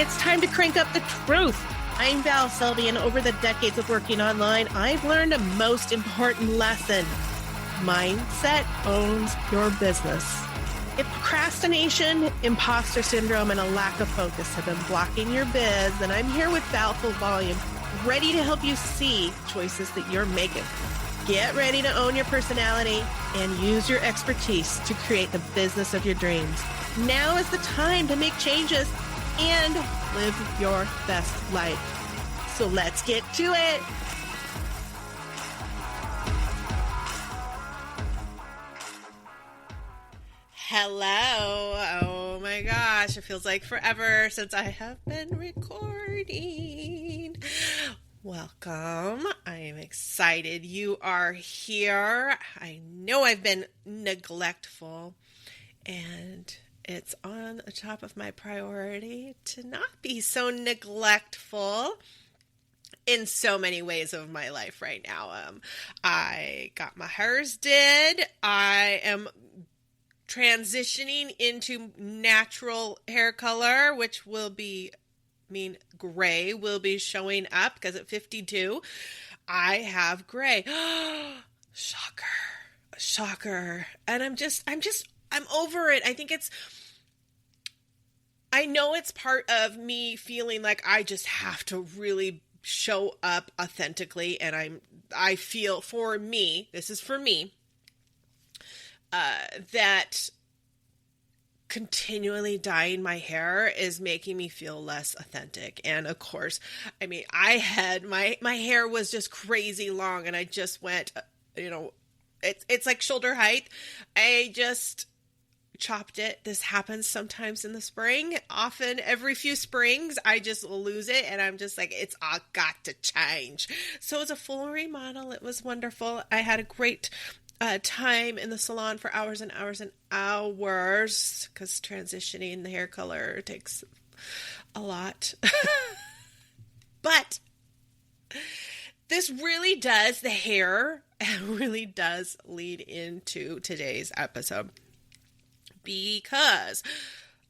it's time to crank up the truth. I'm Val Selby, and over the decades of working online, I've learned a most important lesson. Mindset owns your business. If procrastination, imposter syndrome, and a lack of focus have been blocking your biz, then I'm here with Val Full Volume, ready to help you see choices that you're making. Get ready to own your personality and use your expertise to create the business of your dreams. Now is the time to make changes and live your best life. So let's get to it. Hello. Oh my gosh, it feels like forever since I have been recording. Welcome. I am excited you are here. I know I've been neglectful, and it's on the top of my priority to not be so neglectful in so many ways of my life right now. I got my hairs did. I am transitioning into natural hair color, which will be gray will be showing up because at 52, I have gray. Shocker. And I'm over it. I know it's part of me feeling like I just have to really show up authentically. And I feel for me, this is for me, that continually dyeing my hair is making me feel less authentic. And of course, I had my hair was just crazy long, and I just went, it's like shoulder height. I just chopped it. This happens sometimes in the spring. Often every few springs, I just lose it, and I'm just like, it's all got to change. So it's a full remodel. It was wonderful. I had a great time in the salon for hours and hours and hours, because transitioning the hair color takes a lot. But this really does, the hair really does lead into today's episode, because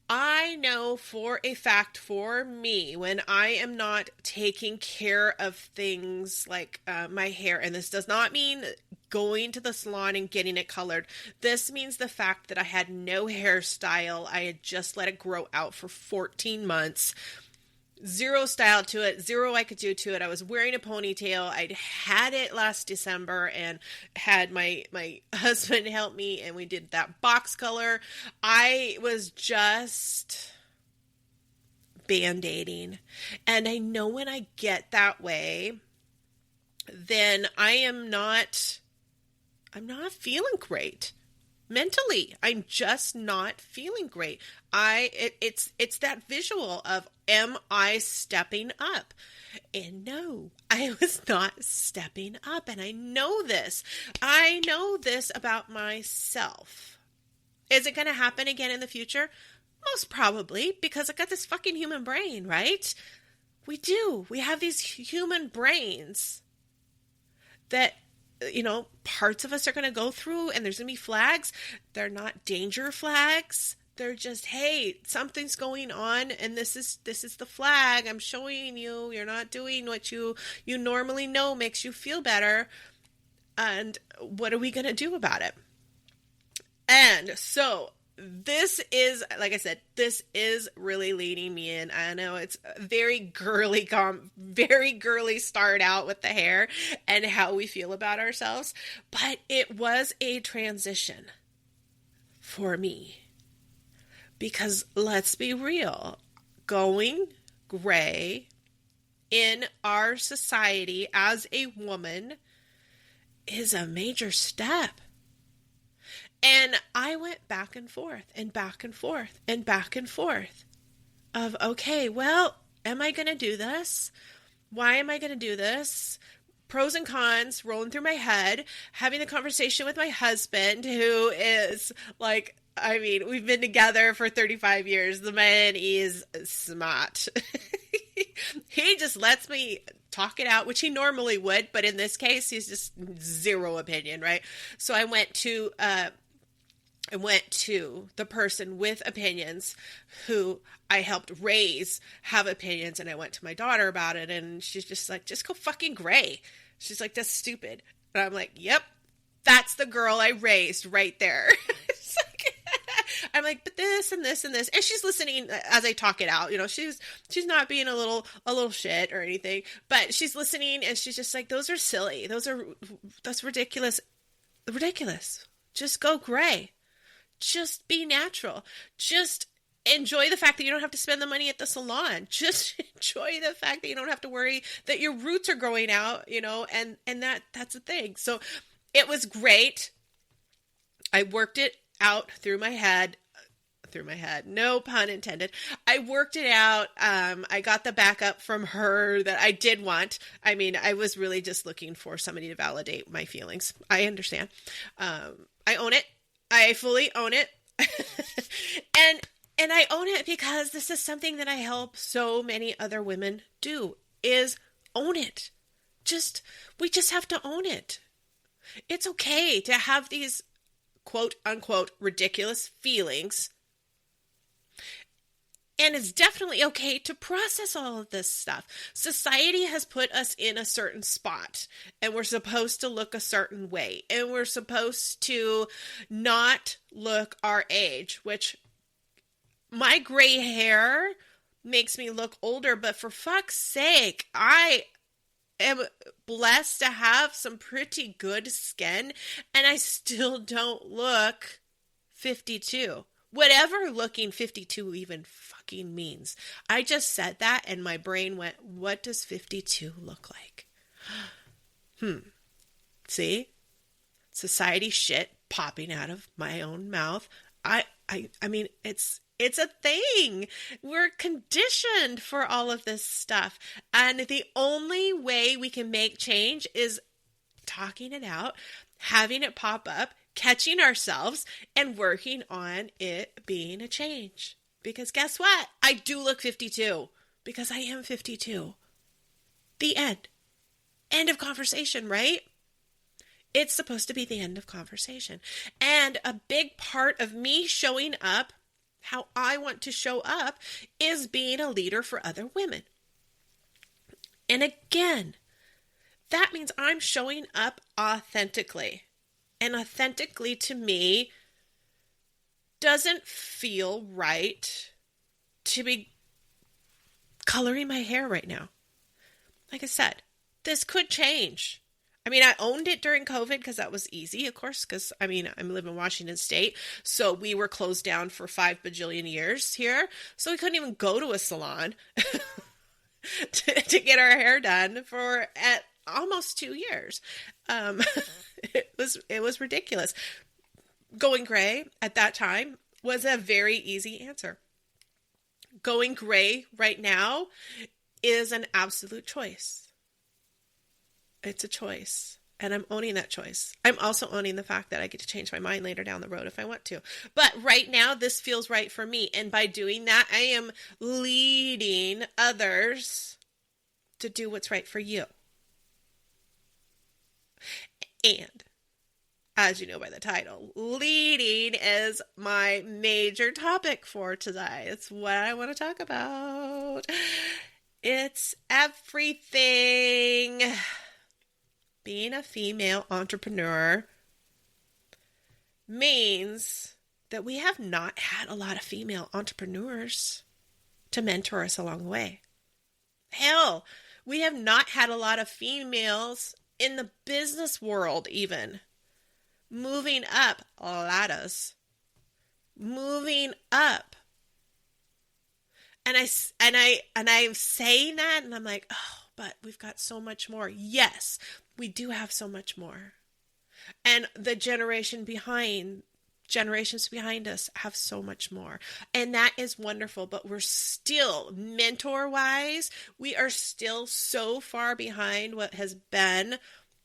I know for a fact for me, when I am not taking care of things like my hair, and this does not mean going to the salon and getting it colored. This means the fact that I had no hairstyle. I had just let it grow out for 14 months. Zero style to it, zero I could do to it. I was wearing a ponytail. I'd had it last December and had my husband help me, and we did that box color. I was just band-aiding. And I know when I get that way, then I'm not feeling great. Mentally, I'm just not feeling great. It's that visual of, am I stepping up? And no, I was not stepping up. And I know this. I know this about myself. Is it going to happen again in the future? Most probably, because I got this fucking human brain, right? We do. We have these human brains that, parts of us are going to go through, and there's going to be flags. They're not danger flags. They're just, hey, something's going on, and this is the flag. I'm showing you. You're not doing what you normally know makes you feel better. And what are we going to do about it? And so this is, like I said, this is really leading me in. I know it's very girly start out with the hair and how we feel about ourselves, but it was a transition for me, because let's be real, going gray in our society as a woman is a major step. And I went back and forth and back and forth and back and forth of, okay, well, am I going to do this? Why am I going to do this? Pros and cons rolling through my head, having a conversation with my husband, who is like, we've been together for 35 years. The man is smart. He just lets me talk it out, which he normally would, but in this case, he's just zero opinion, right? So I went to I went to the person with opinions who I helped raise have opinions, and I went to my daughter about it, and she's just like, just go fucking gray. She's like, that's stupid. And I'm like, yep, that's the girl I raised right there. It's like, I'm like, but this and this and this, and she's listening as I talk it out. You know, she's not being a little shit or anything, but she's listening, and she's just like, those are silly. That's ridiculous. Ridiculous. Just go gray. Just be natural. Just enjoy the fact that you don't have to spend the money at the salon. Just enjoy the fact that you don't have to worry that your roots are growing out, you know, and that's the thing. So it was great. I worked it out through my head, no pun intended. I worked it out. I got the backup from her that I did want. I mean, I was really just looking for somebody to validate my feelings. I understand. I own it. I fully own it. and I own it because this is something that I help so many other women do, is own it. We just have to own it. It's okay to have these quote unquote ridiculous feelings. And it's definitely okay to process all of this stuff. Society has put us in a certain spot, and we're supposed to look a certain way, and we're supposed to not look our age, which my gray hair makes me look older, but for fuck's sake, I am blessed to have some pretty good skin, and I still don't look 52. Whatever looking 52 even fucking means. I just said that and my brain went, what does 52 look like? See? Society shit popping out of my own mouth. I mean, it's a thing. We're conditioned for all of this stuff. And the only way we can make change is talking it out, having it pop up, catching ourselves, and working on it being a change. Because guess what? I do look 52. Because I am 52. The end. End of conversation, right? It's supposed to be the end of conversation. And a big part of me showing up, how I want to show up, is being a leader for other women. And again, that means I'm showing up authentically. And authentically to me doesn't feel right to be coloring my hair right now. Like I said, this could change. I mean, I owned it during COVID because that was easy, of course, because I mean, I live in Washington State, so we were closed down for 5 bajillion years here. So we couldn't even go to a salon to get our hair done for at almost 2 years. It was ridiculous. Going gray at that time was a very easy answer. Going gray right now is an absolute choice. It's a choice. And I'm owning that choice. I'm also owning the fact that I get to change my mind later down the road if I want to. But right now, this feels right for me. And by doing that, I am leading others to do what's right for you. And as you know by the title, leading is my major topic for today. It's what I want to talk about. It's everything. Being a female entrepreneur means that we have not had a lot of female entrepreneurs to mentor us along the way. Hell, we have not had a lot of females in the business world even moving up ladders, moving up. And I'm saying that and I'm like, oh, but we've got so much more. Yes, we do have so much more. And the generations behind us have so much more. And that is wonderful, but we're still, mentor-wise, we are still so far behind what has been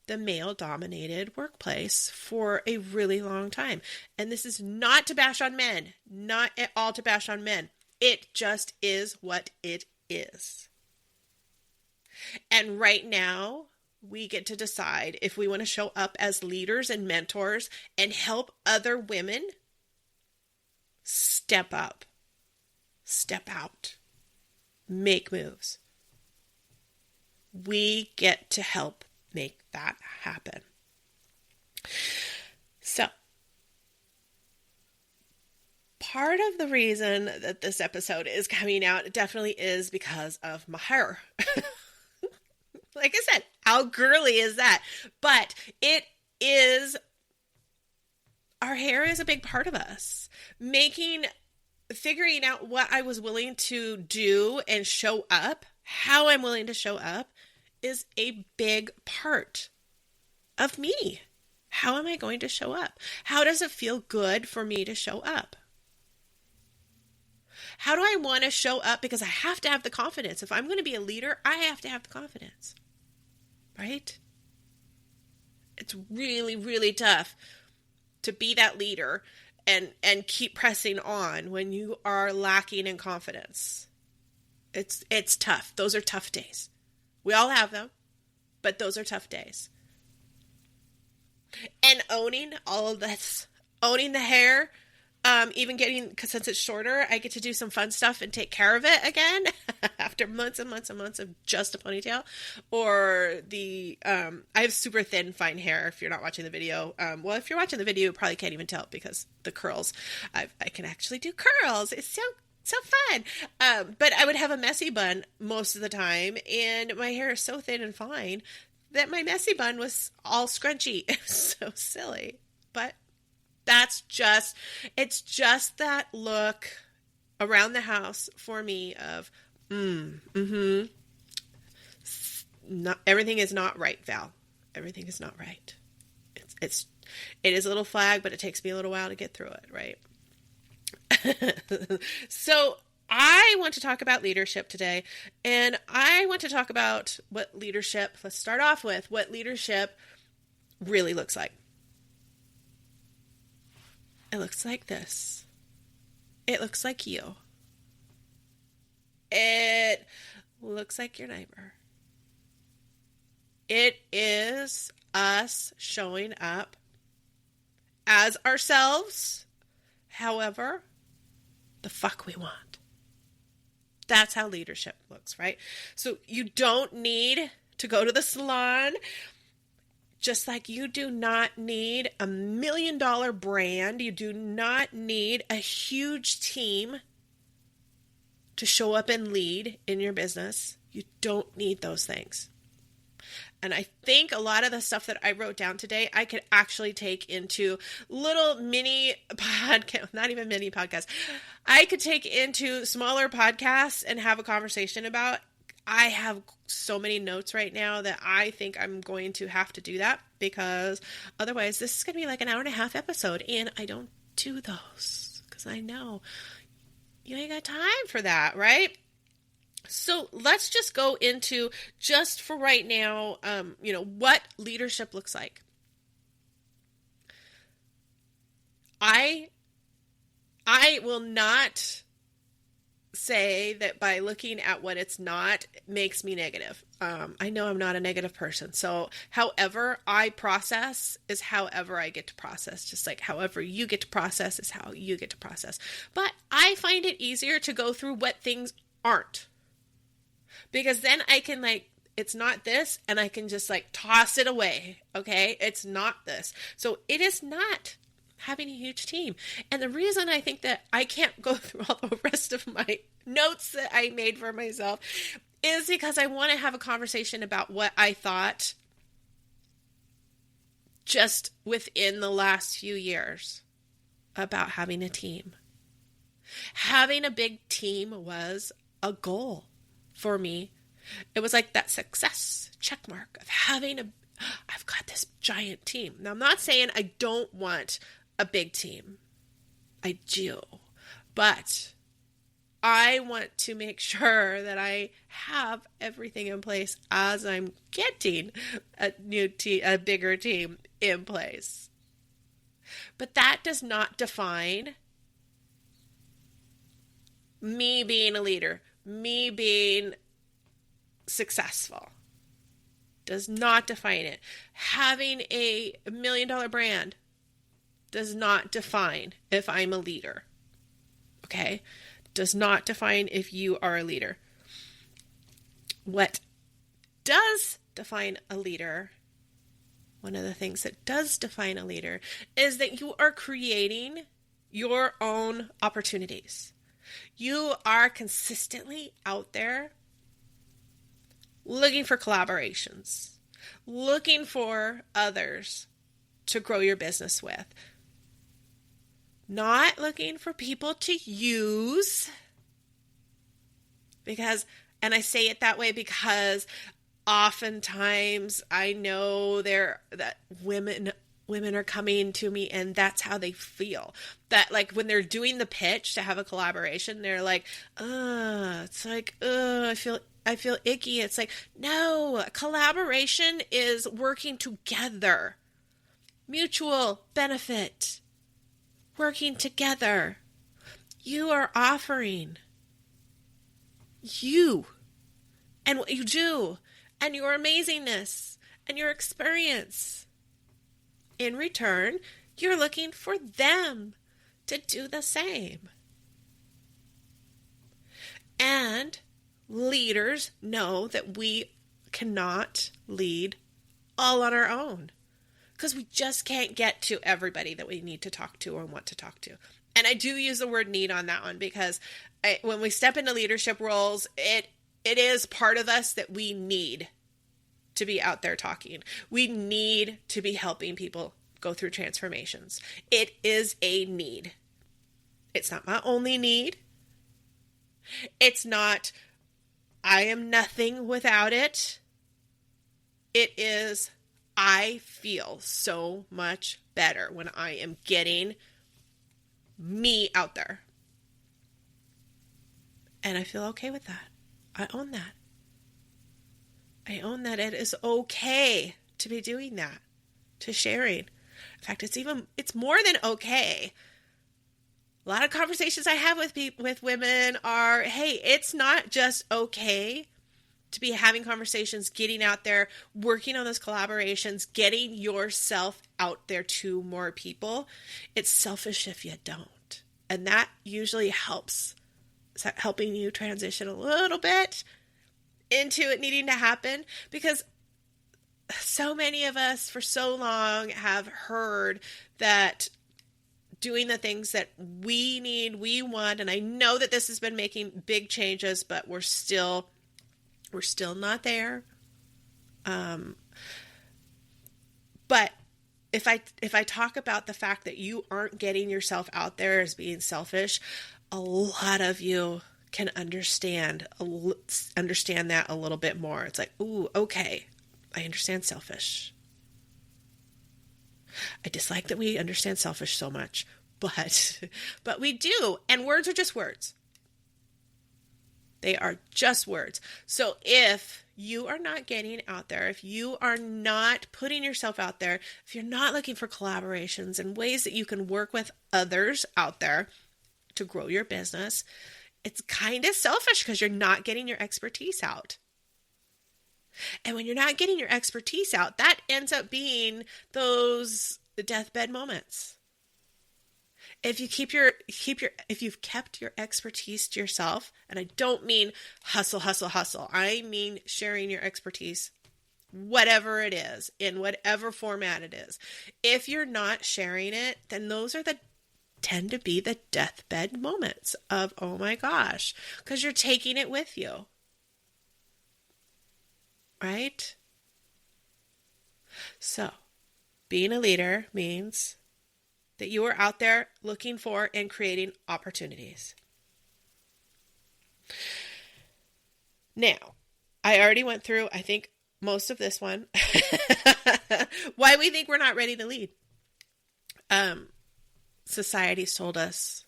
the male-dominated workplace for a really long time. And this is not to bash on men, not at all to bash on men. It just is what it is. And right now, we get to decide if we want to show up as leaders and mentors and help other women step up, step out, make moves. We get to help make that happen. So, part of the reason that this episode is coming out definitely is because of my hair. Like I said, how girly is that? But it is, our hair is a big part of us. Figuring out what I was willing to do and show up, how I'm willing to show up, is a big part of me. How am I going to show up? How does it feel good for me to show up? How do I want to show up? Because I have to have the confidence. If I'm going to be a leader, I have to have the confidence. Right? It's really, really tough to be that leader and keep pressing on when you are lacking in confidence. It's tough. Those are tough days. We all have them, but those are tough days. And owning all of this, owning the hair, even getting, because since it's shorter, I get to do some fun stuff and take care of it again after months and months and months of just a ponytail. Or I have super thin, fine hair if you're not watching the video. Well, if you're watching the video, you probably can't even tell because the curls, I can actually do curls. It's so fun. But I would have a messy bun most of the time, and my hair is so thin and fine that my messy bun was all scrunchy. It was so silly. But it's just that look around the house for me of, not everything is not right, Val. Everything is not right. It is a little flag, but it takes me a little while to get through it, right? So I want to talk about leadership today, and I want to talk about let's start off with what leadership really looks like. It looks like this. It looks like you. It looks like your neighbor. It is us showing up as ourselves, however the fuck we want. That's how leadership looks, right? So you don't need to go to the salon. Just like you do not need $1 million brand, you do not need a huge team to show up and lead in your business. You don't need those things. And I think a lot of the stuff that I wrote down today, I could actually take into little mini podcast, not even mini podcasts. I could take into smaller podcasts and have a conversation about. I have so many notes right now that I think I'm going to have to do that, because otherwise this is going to be like an 1.5 hour episode, and I don't do those because I know you ain't got time for that, right? So let's just go into, just for right now, what leadership looks like. I will not say that by looking at what it's not makes me negative. I know I'm not a negative person. So however I process is however I get to process. Just like however you get to process is how you get to process. But I find it easier to go through what things aren't. Because then I can it's not this, and I can just toss it away. Okay. It's not this. So it is not having a huge team. And the reason I think that I can't go through all the rest of my notes that I made for myself is because I want to have a conversation about what I thought just within the last few years about having a team. Having a big team was a goal for me. It was like that success check mark of I've got this giant team. Now, I'm not saying I don't want a big team. I do. But I want to make sure that I have everything in place as I'm getting a bigger team in place. But that does not define me being a leader, me being successful. Does not define it. Having a $1 million brand does not define if I'm a leader. Okay? Does not define if you are a leader. What does define a leader, one of the things that does define a leader, is that you are creating your own opportunities. You are consistently out there looking for collaborations, looking for others to grow your business with. Not looking for people to use, and I say it that way because oftentimes I know that women are coming to me and that's how they feel. That like when they're doing the pitch to have a collaboration, they're like, it's like, I feel icky. It's like, no, collaboration is working together. Mutual benefit. Working together. You are offering you and what you do and your amazingness and your experience. In return, you're looking for them to do the same. And leaders know that we cannot lead all on our own because we just can't get to everybody that we need to talk to or want to talk to. And I do use the word need on that one because when we step into leadership roles, it is part of us that we need to be out there talking. We need to be helping people go through transformations. It is a need. It's not my only need. It's not, I am nothing without it. It is, I feel so much better when I am getting me out there. And I feel okay with that. I own that. I own that it is okay to be doing that, to sharing. In fact, it's more than okay. A lot of conversations I have with women are, hey, it's not just okay to be having conversations, getting out there, working on those collaborations, getting yourself out there to more people. It's selfish if you don't. And that usually helps. Is that helping you transition a little bit into it needing to happen? Because so many of us for so long have heard that doing the things that we need, we want, and I know that this has been making big changes, but we're still not there. But if I talk about the fact that you aren't getting yourself out there as being selfish, a lot of you can understand that a little bit more. It's like, ooh, okay, I understand selfish. I dislike that we understand selfish so much, but we do. And words are just words. They are just words. So if you are not getting out there, if you are not putting yourself out there, if you're not looking for collaborations and ways that you can work with others out there to grow your business, it's kind of selfish because you're not getting your expertise out. And when you're not getting your expertise out, that ends up being the deathbed moments. If you've kept your expertise to yourself, and I don't mean hustle. I mean sharing your expertise, whatever it is, in whatever format it is. If you're not sharing it, then those tend to be the deathbed moments of, oh my gosh, because you're taking it with you. Right? So, being a leader means that you are out there looking for and creating opportunities. Now, I already went through, I think, most of this one. Why we think we're not ready to lead. Society's told us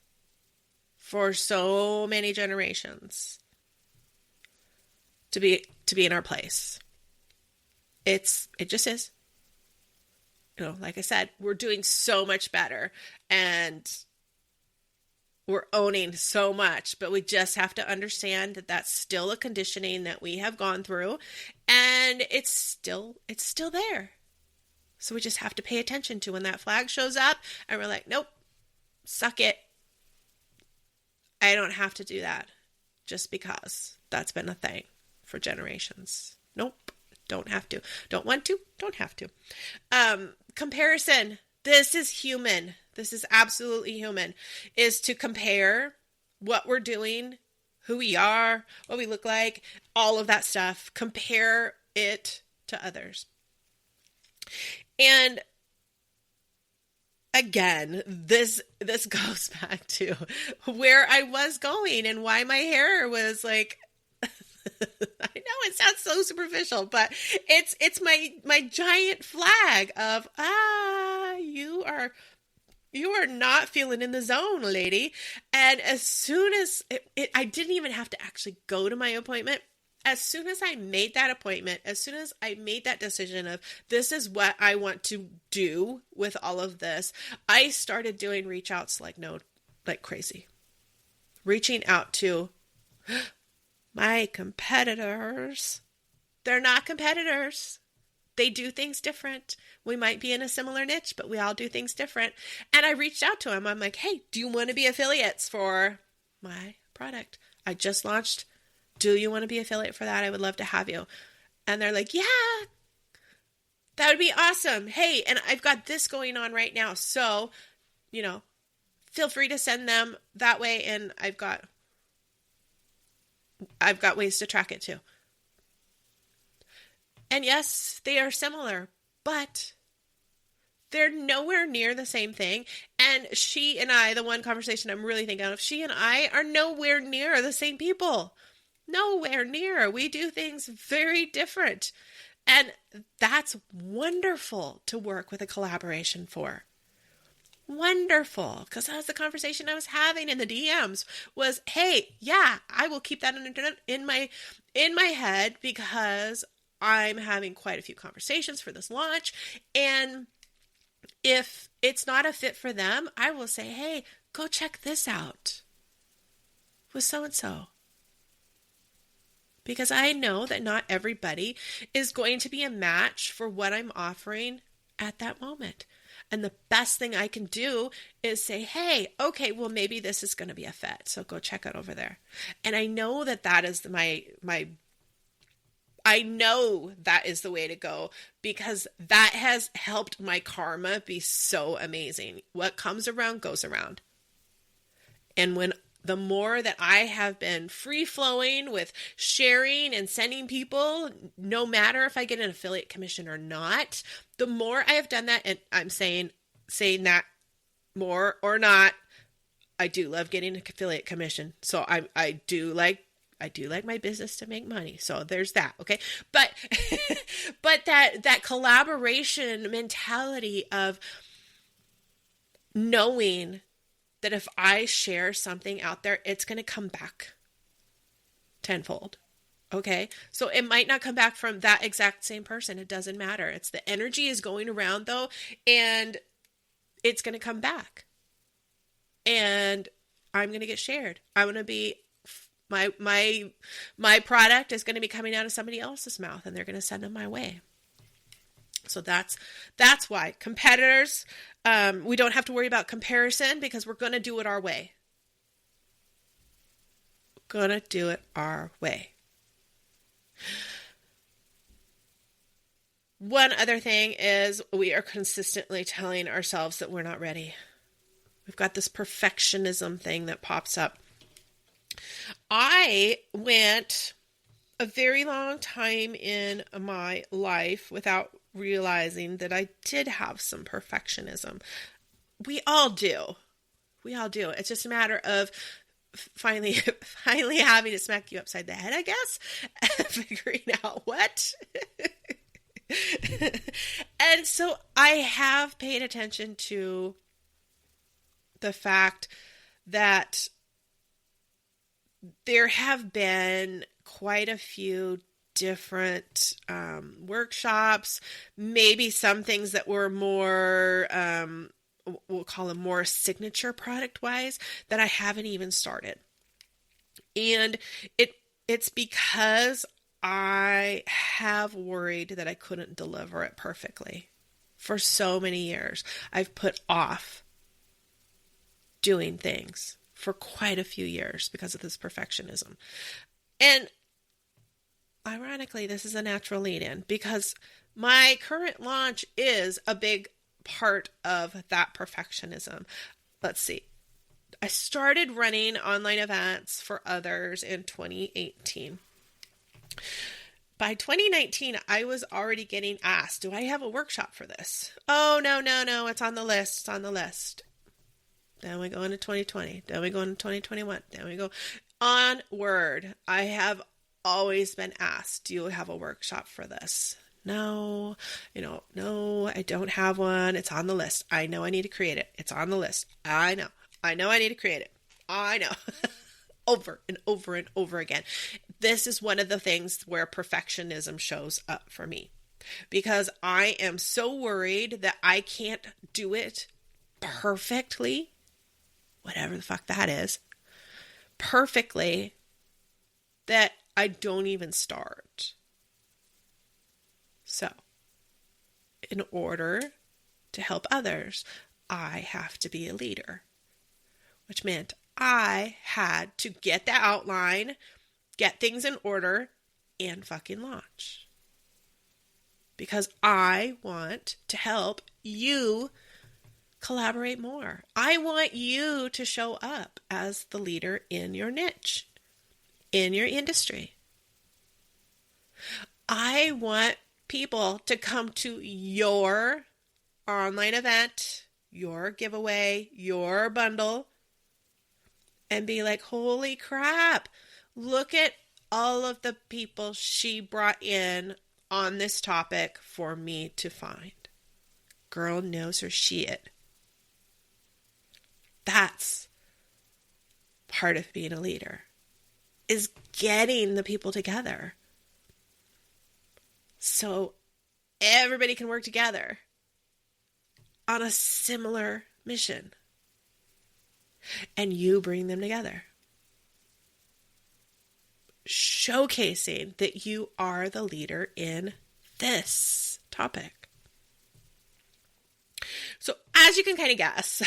for so many generations to be in our place. It just is. You know, like I said, we're doing so much better and we're owning so much, but we just have to understand that that's still a conditioning that we have gone through and it's still there. So we just have to pay attention to when that flag shows up and we're like, nope, suck it. I don't have to do that just because that's been a thing for generations. Nope. Don't have to. Don't want to. Don't have to. Comparison. This is human. This is absolutely human. Is to compare what we're doing, who we are, what we look like, all of that stuff. Compare it to others. And again, this goes back to where I was going and why my hair was like, I know it sounds so superficial, but it's my giant flag of, you are not feeling in the zone, lady. And as soon as I didn't even have to actually go to my appointment. As soon as I made that appointment, as soon as I made that decision of this is what I want to do with all of this, I started doing reach outs like crazy. Reaching out to my competitors. They're not competitors. They do things different. We might be in a similar niche, but we all do things different. And I reached out to them. I'm like, hey, do you want to be affiliates for my product? I just launched. Do you want to be affiliate for that? I would love to have you. And they're like, yeah, that would be awesome. Hey, and I've got this going on right now. So, feel free to send them that way. And I've got ways to track it too. And yes, they are similar, but they're nowhere near the same thing. And she and I, the one conversation I'm really thinking of, she and I are nowhere near the same people. Nowhere near. We do things very different. And that's wonderful to work with a collaboration for. Wonderful. Because that was the conversation I was having in the DMs was, hey, yeah, I will keep that in my head because I'm having quite a few conversations for this launch. And if it's not a fit for them, I will say, hey, go check this out with so-and-so. Because I know that not everybody is going to be a match for what I'm offering at that moment. And the best thing I can do is say, hey, okay, well, maybe this is going to be a fit. So go check it over there. And I know that is I know that is the way to go because that has helped my karma be so amazing. What comes around goes around. And the more that I have been free flowing with sharing and sending people, no matter if I get an affiliate commission or not, the more I have done that, and I'm saying that more or not, I do love getting an affiliate commission. So I do like my business to make money. So there's that. Okay. But, but that collaboration mentality of knowing that if I share something out there, it's going to come back tenfold. Okay. So it might not come back from that exact same person. It doesn't matter. It's the energy is going around though, and it's going to come back and I'm going to get shared. I'm going to be, my product is going to be coming out of somebody else's mouth and they're going to send them my way. So that's why competitors, we don't have to worry about comparison because we're going to do it our way. Gonna do it our way. One other thing is we are consistently telling ourselves that we're not ready. We've got this perfectionism thing that pops up. I went a very long time in my life without realizing that I did have some perfectionism. We all do. It's just a matter of finally having it smack you upside the head, I guess, and figuring out what. And so I have paid attention to the fact that there have been quite a few different workshops, maybe some things that were more, we'll call them more signature product wise, that I haven't even started. And it's because I have worried that I couldn't deliver it perfectly. For so many years, I've put off doing things for quite a few years because of this perfectionism. And ironically, this is a natural lead-in because my current launch is a big part of that perfectionism. Let's see. I started running online events for others in 2018. By 2019, I was already getting asked, do I have a workshop for this? Oh, no, it's on the list. It's on the list. Then we go into 2020. Then we go into 2021. Then we go onward. I have always been asked, do you have a workshop for this? No, no, I don't have one. It's on the list. I know I need to create it. It's on the list. I know I need to create it. I know. Over and over and over again. This is one of the things where perfectionism shows up for me because I am so worried that I can't do it perfectly, whatever the fuck that is, perfectly, that I don't even start. So, in order to help others, I have to be a leader, which meant I had to get the outline, get things in order, and fucking launch. Because I want to help you collaborate more. I want you to show up as the leader in your niche, in your industry. I want people to come to your online event, your giveaway, your bundle, and be like, holy crap, look at all of the people she brought in on this topic for me to find. Girl knows her shit. That's part of being a leader, is getting the people together so everybody can work together on a similar mission. And you bring them together, showcasing that you are the leader in this topic. So as you can kind of guess,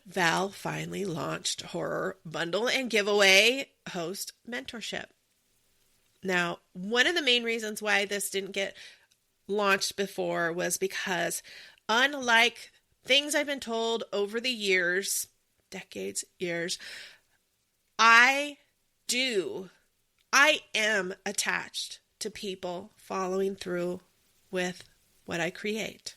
Val finally launched her bundle and giveaway host mentorship. Now, one of the main reasons why this didn't get launched before was because, unlike things I've been told over the years, decades, years, I am attached to people following through with what I create.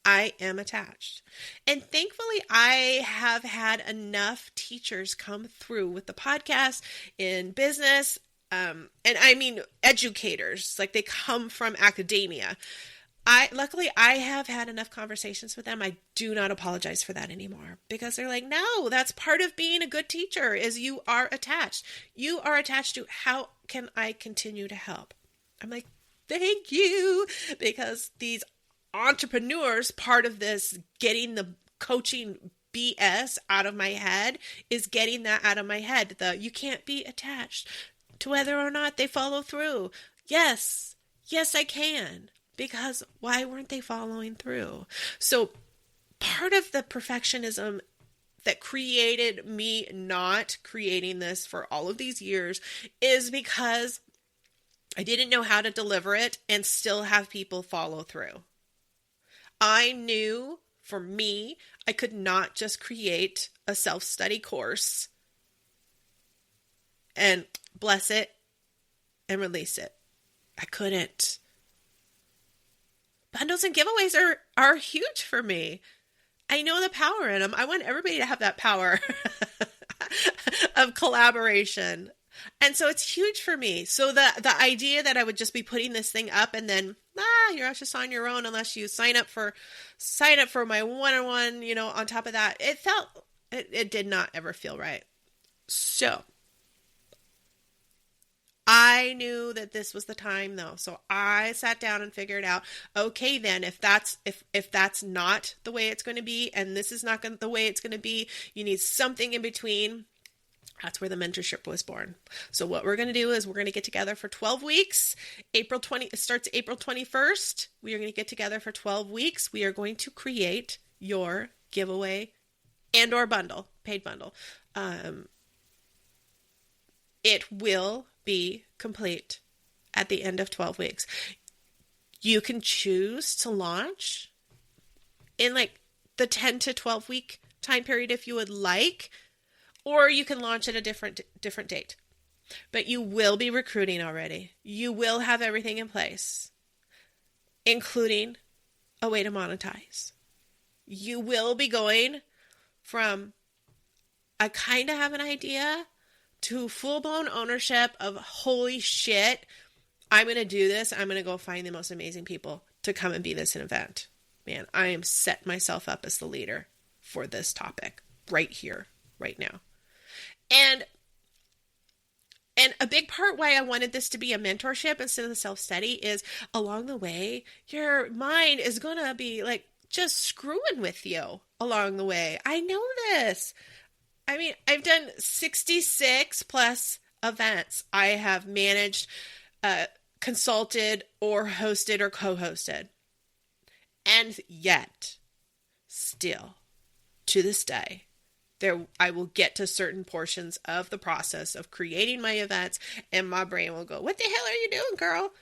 I am attached. And thankfully, I have had enough teachers come through with the podcast in business. And I mean educators, like they come from academia. Luckily I have had enough conversations with them. I do not apologize for that anymore because they're like, no, that's part of being a good teacher is you are attached. You are attached to how can I continue to help? I'm like, thank you. Because these entrepreneurs, part of this getting the coaching BS out of my head is getting that out of my head. You can't be attached to whether or not they follow through. Yes, I can. Because why weren't they following through? So part of the perfectionism that created me not creating this for all of these years is because I didn't know how to deliver it and still have people follow through. I knew for me, I could not just create a self-study course and bless it and release it. I couldn't. Bundles and giveaways are huge for me. I know the power in them. I want everybody to have that power of collaboration. And so it's huge for me. So the idea that I would just be putting this thing up and then, you're just on your own unless you sign up for my one-on-one, on top of that, it did not ever feel right. So I knew that this was the time though. So I sat down and figured out, okay, then if that's not the way it's going to be, and this is not the way it's going to be, you need something in between. That's where the mentorship was born. So what we're going to do is we're going to get together for 12 weeks. It starts April 21st. We are going to get together for 12 weeks. We are going to create your giveaway and or bundle. paid bundle. It will be complete at the end of 12 weeks. You can choose to launch in like the 10 to 12 week time period if you would like, or you can launch at a different date. But you will be recruiting already. You will have everything in place, including a way to monetize. You will be going from I kind of have an idea to full-blown ownership of holy shit, I'm going to do this. I'm going to go find the most amazing people to come and be this event. Man, I am setting myself up as the leader for this topic right here, right now. And a big part why I wanted this to be a mentorship instead of the self-study is along the way, your mind is going to be like just screwing with you along the way. I know this. I mean, I've done 66 plus events I have managed, consulted, or hosted or co-hosted. And yet, still, to this day, I will get to certain portions of the process of creating my events, and my brain will go, what the hell are you doing, girl?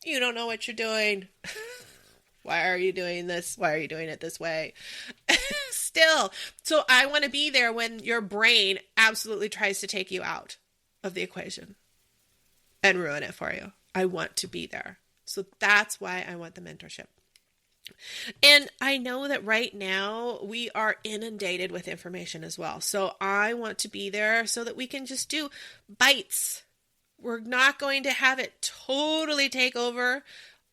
You don't know what you're doing. Why are you doing this? Why are you doing it this way? Still. So I want to be there when your brain absolutely tries to take you out of the equation and ruin it for you. I want to be there. So that's why I want the mentorship. And I know that right now we are inundated with information as well. So I want to be there so that we can just do bites. We're not going to have it totally take over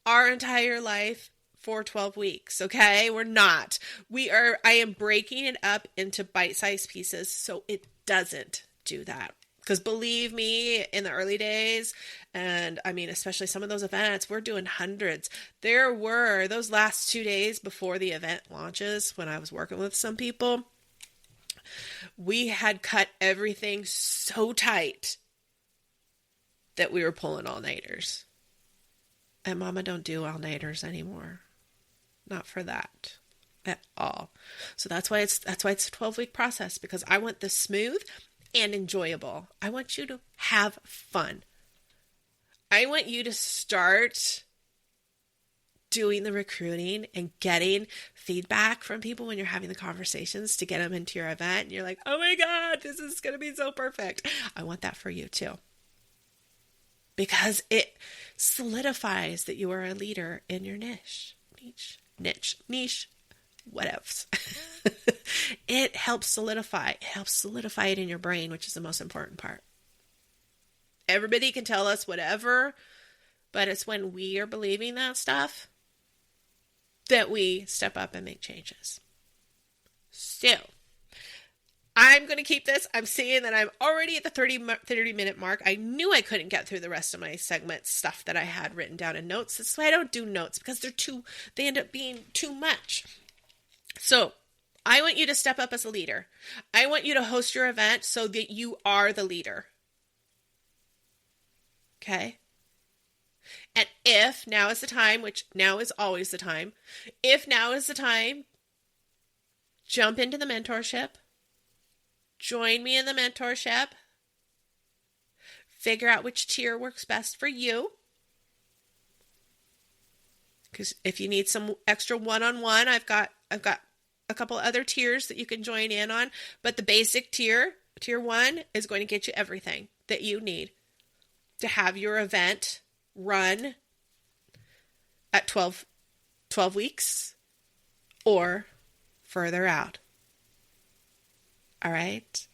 our entire life for 12 weeks. Okay. We're not. I am breaking it up into bite-sized pieces so it doesn't do that. Because believe me, in the early days, and I mean, especially some of those events, we're doing hundreds. There were those last 2 days before the event launches, when I was working with some people, we had cut everything so tight that we were pulling all-nighters. And Mama don't do all-nighters anymore. Not for that at all. So that's why it's a 12-week process, because I want this smooth and enjoyable. I want you to have fun. I want you to start doing the recruiting and getting feedback from people when you're having the conversations to get them into your event. And you're like, oh my God, this is going to be so perfect. I want that for you too. Because it solidifies that you are a leader in your niche, whatevs. It helps solidify it in your brain, which is the most important part. Everybody can tell us whatever, but it's when we are believing that stuff that we step up and make changes. Still, I'm going to keep this. I'm seeing that I'm already at the 30-minute mark. I knew I couldn't get through the rest of my segment stuff that I had written down in notes. That's why I don't do notes, because they end up being too much. So I want you to step up as a leader. I want you to host your event so that you are the leader. Okay? And if now is the time, which now is always the time, if now is the time, jump into the mentorship. Join me in the mentorship. Figure out which tier works best for you. Because if you need some extra one-on-one, I've got a couple other tiers that you can join in on. But the basic tier 1, is going to get you everything that you need to have your event run at 12 weeks or further out. All right.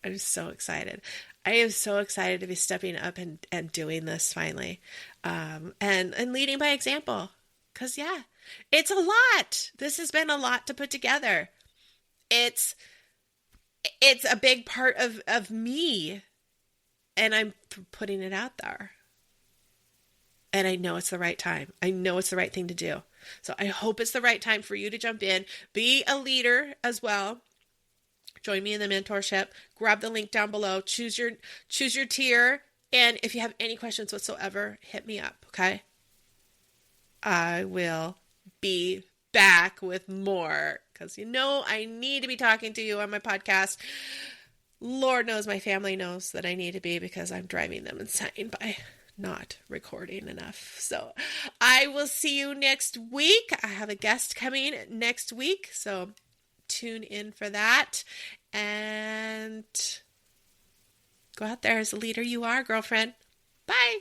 I'm so excited. I am so excited to be stepping up and doing this finally. And leading by example. Because, yeah, it's a lot. This has been a lot to put together. It's a big part of me. And I'm putting it out there. And I know it's the right time. I know it's the right thing to do. So I hope it's the right time for you to jump in. Be a leader as well. Join me in the mentorship. Grab the link down below. Choose your tier. And if you have any questions whatsoever, hit me up, okay? I will be back with more because I need to be talking to you on my podcast. Lord knows my family knows that I need to be, because I'm driving them insane by not recording enough. So I will see you next week. I have a guest coming next week, so tune in for that. And go out there as the leader you are, girlfriend. Bye.